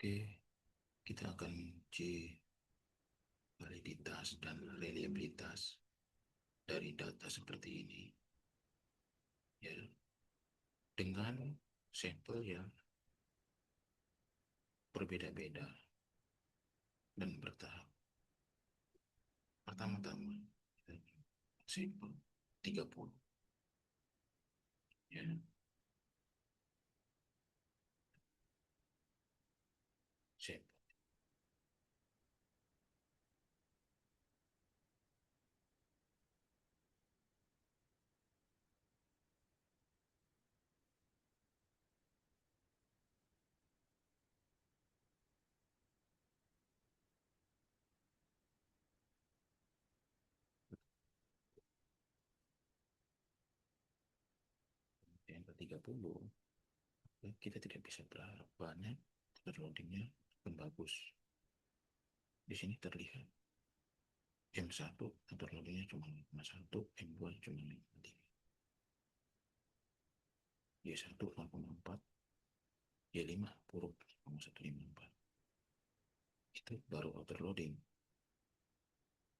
Oke, kita akan uji validitas dan reliabilitas dari data seperti ini, ya, dengan sampel yang berbeda-beda dan bertahap. Pertama-tama, sampel 30, ya. Sampel yang ke-30, kita tidak bisa berharap banyak terloadingnya akan bagus. Di sini terlihat M1 terloadingnya cuma 1, M2 cuma 5,3, Y1 0,4, Y5 buruk 0,154. Itu baru overloading.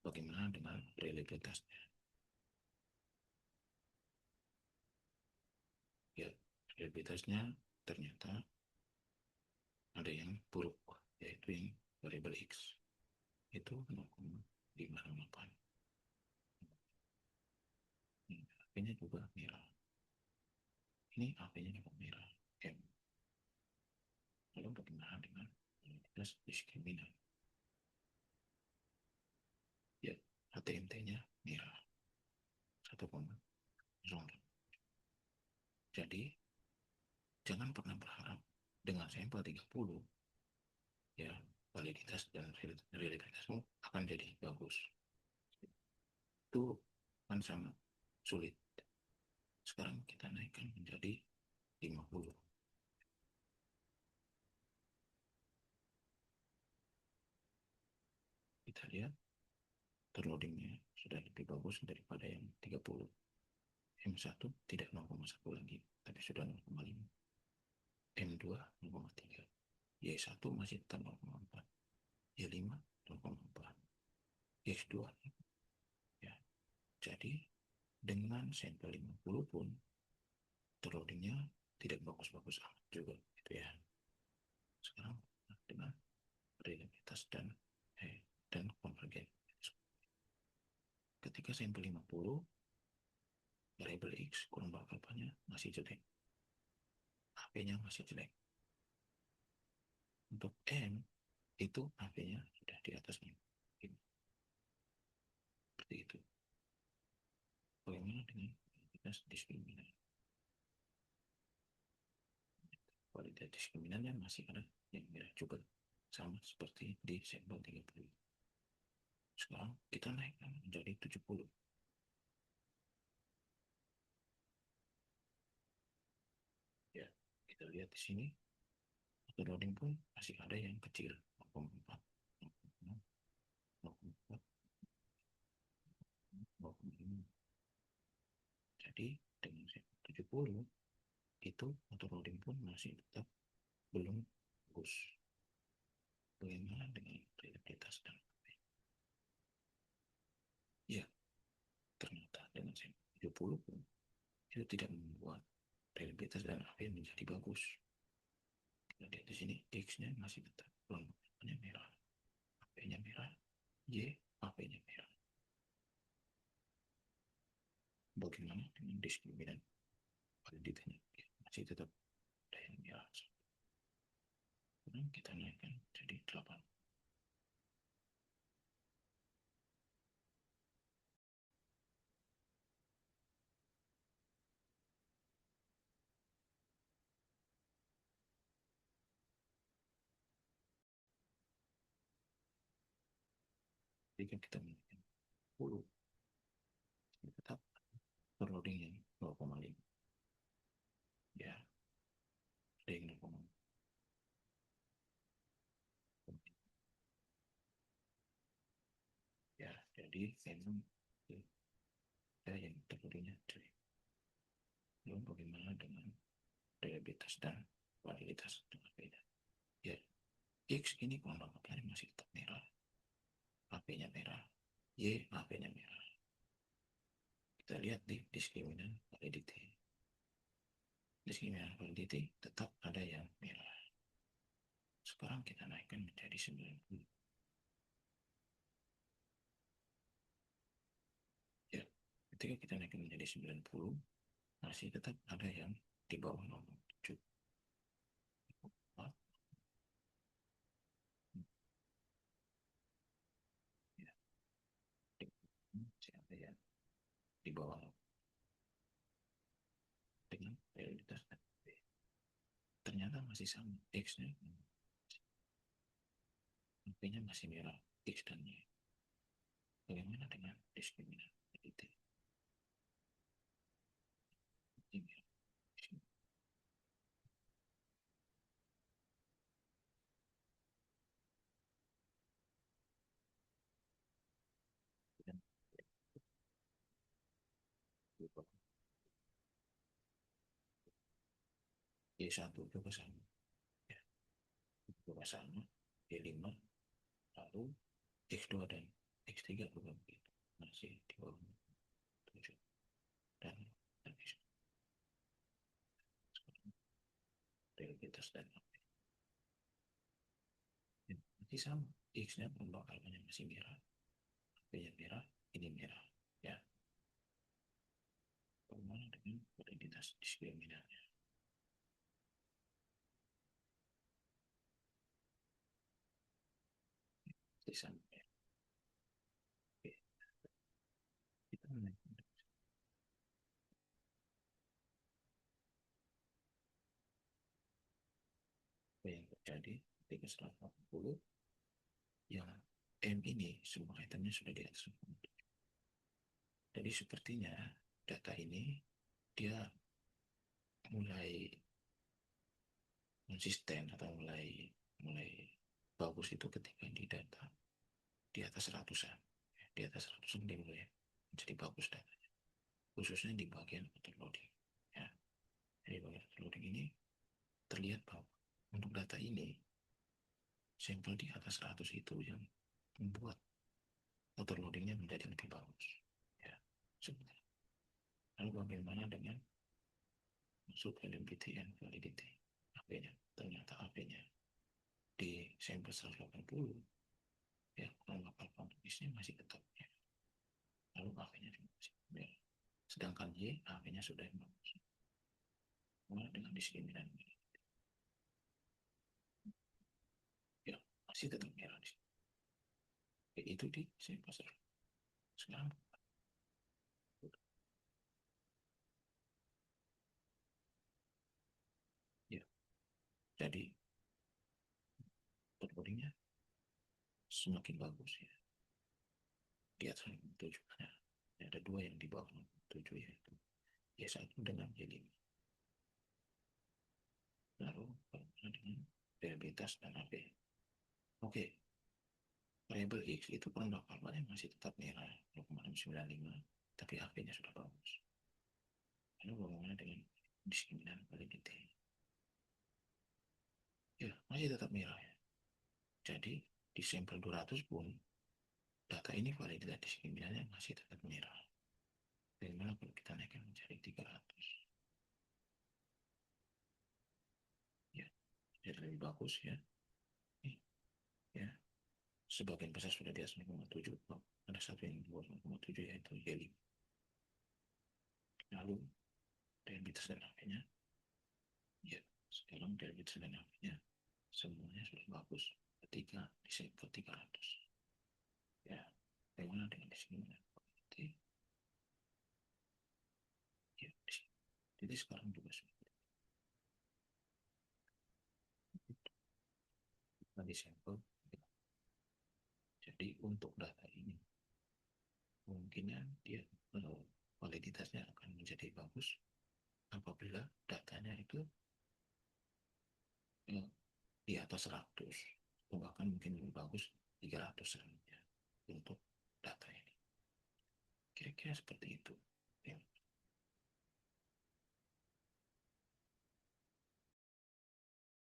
Bagaimana dengan reliabilitasnya? Ya, reliabilitasnya ternyata ada yang buruk, yaitu yang variable X. Itu 0,568. AP-nya juga merah. Ini AP-nya juga merah. M. Lalu bagaimana dengan reliabilitas diskriminan? Ya, HTMT-nya merah. 1,0. Jadi, jangan pernah berharap dengan sampel 30, ya, validitas dan reliabilitasmu akan jadi bagus. Itu kan sangat sulit. Sekarang kita naikkan menjadi 50. Kita lihat terloadingnya sudah lebih bagus daripada yang 30. M1 tidak 0,1 lagi, tapi sudah 0,5. M2 0,3. Y1 masih tetap 0,4. Y5 0,4. X2, ya. Jadi dengan sampel 50 pun terloadingnya tidak bagus-bagus amat juga gitu ya. Sekarang dengan reliabilitas dan konvergen. Ketika sampel 50, variable X kurang bakal-baknya masih jelek, AP-nya masih jelek. Untuk M itu AP-nya sudah di atas 5. Seperti itu. Bagaimana dengan kualitas diskriminan? Kualitas diskriminannya masih ada yang merah juga, sama seperti di sampel 30. Sekarang kita naikkan menjadi 70. Ya, kita lihat di sini loading pun masih ada yang kecil, 0,4, 0,4, 0,5. Jadi dengan 70 itu loading pun masih tetap belum bagus. Bagaimana dengan reliabilitas dan ya, ternyata dengan 70 pun itu tidak membuat reliabilitas dan AP menjadi bagus. Kita lihat di sini X-nya masih tetap kelompoknya merah, AP-nya merah, Y, AP-nya merah. Bagaimana dengan diskriminan validitasnya? Masih tetap ada yang merah. Kemudian kita naikkan jadi 8. Jika kita naikkan 10, tetap terloading yang 0,5. Ya, ada yang 0,5. Ya, jadi memang ada yang terloadingnya jelek. Lalu bagaimana dengan reliabilitas dan validitas dengan beda? Ya, ini kurang lebih masih tetap merah, AP-nya merah, Y AP-nya merah. Kita lihat di diskriminan validity. Diskriminan validity tetap ada yang merah. Sekarang kita naikkan menjadi 90. Ya, ketika kita naikkan menjadi 90, masih tetap ada yang di bawah 0,7. Ya, masih ada yang di bawah dengan realitas ternyata masih sama X-nya, HP-nya masih merah X dan Y. Bagaimana dengan diskriminasi? Y1 juga sama, ya, juga sama, Y5, lalu X2 dan X3 juga begitu, masih di bawah 7 dan realitas dan masih sama, X-nya pembakarannya masih merah, HP-nya merah, ini merah, ya. Bagaimana dengan identitas diskriminannya? Masih sama, ya. Oke. Kita menaikkan apa yang terjadi ketika 180 yang M ini semua itemnya sudah di atas 50. Jadi sepertinya data ini dia mulai konsisten atau mulai mulai bagus itu ketika di data di atas ratusan. Di atas ratusan dia mulai menjadi bagus datanya. Khususnya di bagian autoloading. Ya. Di bagian autoloading ini terlihat bahwa untuk data ini sampel di atas 100 itu yang membuat autoloadingnya menjadi lebih bagus. Ya. Sebentar. Lalu bagaimana dengan masuk LMPTN validity AP-nya? Ternyata AP-nya di sampel 180 ya kurang 80 ini masih tetap ya. Lalu AP-nya masih ya. Sedangkan Y AP-nya sudah bagus. Mulai dengan diskriminan ya masih tetap merah di sini. Ya, itu di sampel sekarang ya. Jadi outputtingnya semakin bagus ya. Di atas 7 ya. Ada dua yang di bawah 7 yaitu Y1 dengan Y5. Lalu dengan variabilitas dan AP. Oke, variabel X itu perlokalnya masih tetap merah 0,95, tapi AP-nya sudah bagus. Lalu bagaimana dengan diskriminan validity? Ya, masih tetap merah ya. Jadi di sampel 200 pun data ini validitas diskriminannya masih tetap merah. Bagaimana kalau kita naikkan menjadi 300? Ya, jadi lebih bagus ya. Ya, sebagian besar sudah di atas 0,7. Ada satu yang di bawah 0,7 yaitu Y5. Lalu realitas dan AP-nya ya sekarang realitas dan AP-nya semuanya sudah bagus ketika di sampel 300 ya. Bagaimana dengan di sini ya, jadi sekarang juga sudah di sampel. Jadi untuk data ini kemungkinan dia validitasnya akan menjadi bagus apabila datanya itu di atas 100 atau bahkan mungkin lebih bagus 300 ya, untuk data ini. Kira-kira seperti itu. Ya.